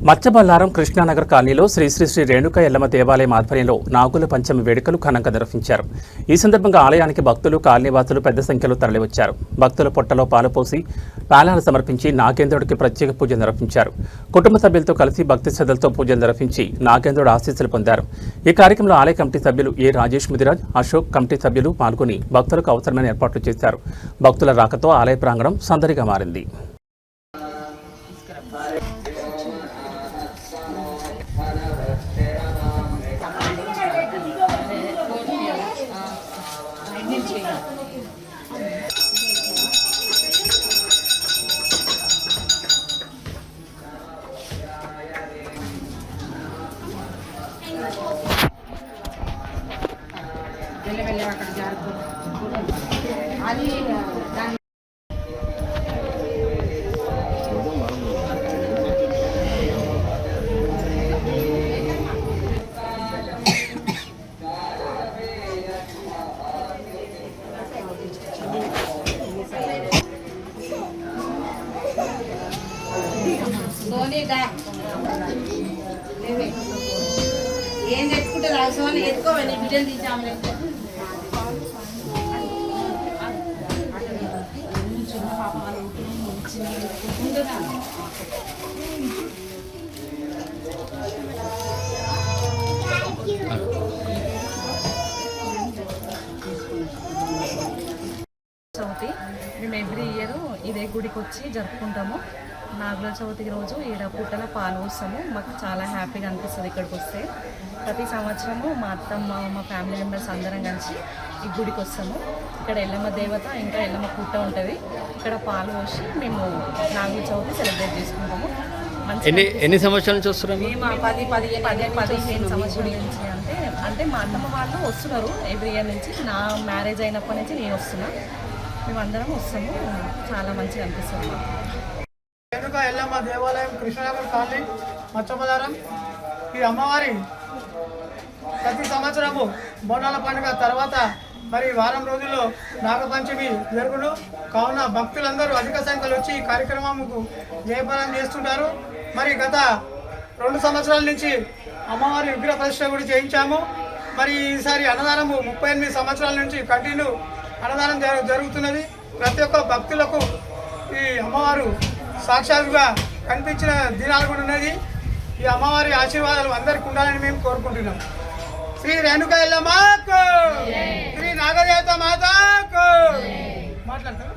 మచ్చబల్లారం కృష్ణానగర్ కాలనీలో శ్రీ శ్రీ శ్రీ రేణుక ఎల్లమ్మ దేవాలయం ఆధ్వర్యంలో నాగుల పంచమి వేడుకలు ఘనంగా నిర్వహించారు. ఈ సందర్భంగా ఆలయానికి భక్తులు, కాలనీవాసులు పెద్ద సంఖ్యలో తరలివచ్చారు. భక్తుల పొట్టలో పాలు పోసి పాలాలు సమర్పించి నాగేంద్రుడికి ప్రత్యేక పూజ నిర్వహించారు. కుటుంబ సభ్యులతో కలిసి భక్తి శ్రద్ధలతో పూజలు నిర్వహించి నాగేంద్రుడు ఆశీస్సులు పొందారు. ఈ కార్యక్రమంలో ఆలయ కమిటీ సభ్యులు ఏ రాజేష్ ముదిరాజ్, అశోక్ కమిటీ సభ్యులు పాల్గొని భక్తులకు అవసరమైన ఏర్పాట్లు చేశారు. భక్తుల రాకతో ఆలయ ప్రాంగణం సందడిగా మారింది. ఏం తెచ్చుకుంటారు సోని ఎత్తుకోవాలి బిడ్డలు తీసాము. చవితి మేము ఎవ్రీ ఇయర్ ఇదే గుడికి వచ్చి జరుపుకుంటాము. నాగుల చవితి రోజు ఈడ పుట్టల పాలు వస్తాము. మాకు చాలా హ్యాపీగా అనిపిస్తుంది ఇక్కడికి వస్తే. ప్రతి సంవత్సరము మా అత్తమ్మ, మా ఫ్యామిలీ మెంబర్స్ అందరం కలిసి ఈ గుడికి వస్తాము. ఇక్కడ ఎల్లమ్మ దేవత ఇంకా ఎల్లమ్మ పుట్ట ఉంటుంది. ఇక్కడ పాలు పోసి మేము నాగుల చవితి సెలబ్రేట్ చేసుకుంటాము. ఎన్ని సంవత్సరాల నుంచి వస్తున్నాము? మేము 15 సంవత్సరాల నుంచి అంటే మా అత్తమ్మ వాళ్ళు వస్తున్నారు ఎవ్రీ ఇయర్ నుంచి. నా మ్యారేజ్ అయినప్పటి నుంచి నేను వస్తున్నా. మేమందరం వస్తాము. చాలా మంచిగా అనిపిస్తుంది మాకు. రేణుక ఎల్లమ్మ దేవాలయం కృష్ణనగర్ కాలనీ మచ్చబల్లారం. ఈ అమ్మవారి ప్రతి సంవత్సరము బోనాల పండుగ తర్వాత మరి వారం రోజుల్లో నాగపంచమి జరుగును. కావున భక్తులందరూ అధిక సంఖ్యలో వచ్చి ఈ కార్యక్రమంకు జయప్రదం చేస్తుంటారు. మరి గత 2 సంవత్సరాల నుంచి అమ్మవారి విగ్రహ ప్రతిష్ఠ కూడా చేయించాము. మరి ఈసారి అన్నదానము 38 సంవత్సరాల నుంచి కంటిన్యూ అన్నదానం జరుగుతున్నది. ప్రతి ఒక్క భక్తులకు ఈ అమ్మవారు సాక్షాత్తుగా కనిపించిన దినాలు కూడా ఉన్నది. ఈ అమ్మవారి ఆశీర్వాదాలు అందరికీ ఉండాలని మేము కోరుకుంటున్నాం. శ్రీ రేణుక ఎల్లమ్మకు, శ్రీ నాగదేవత మాతకు మాట్లాడతారు.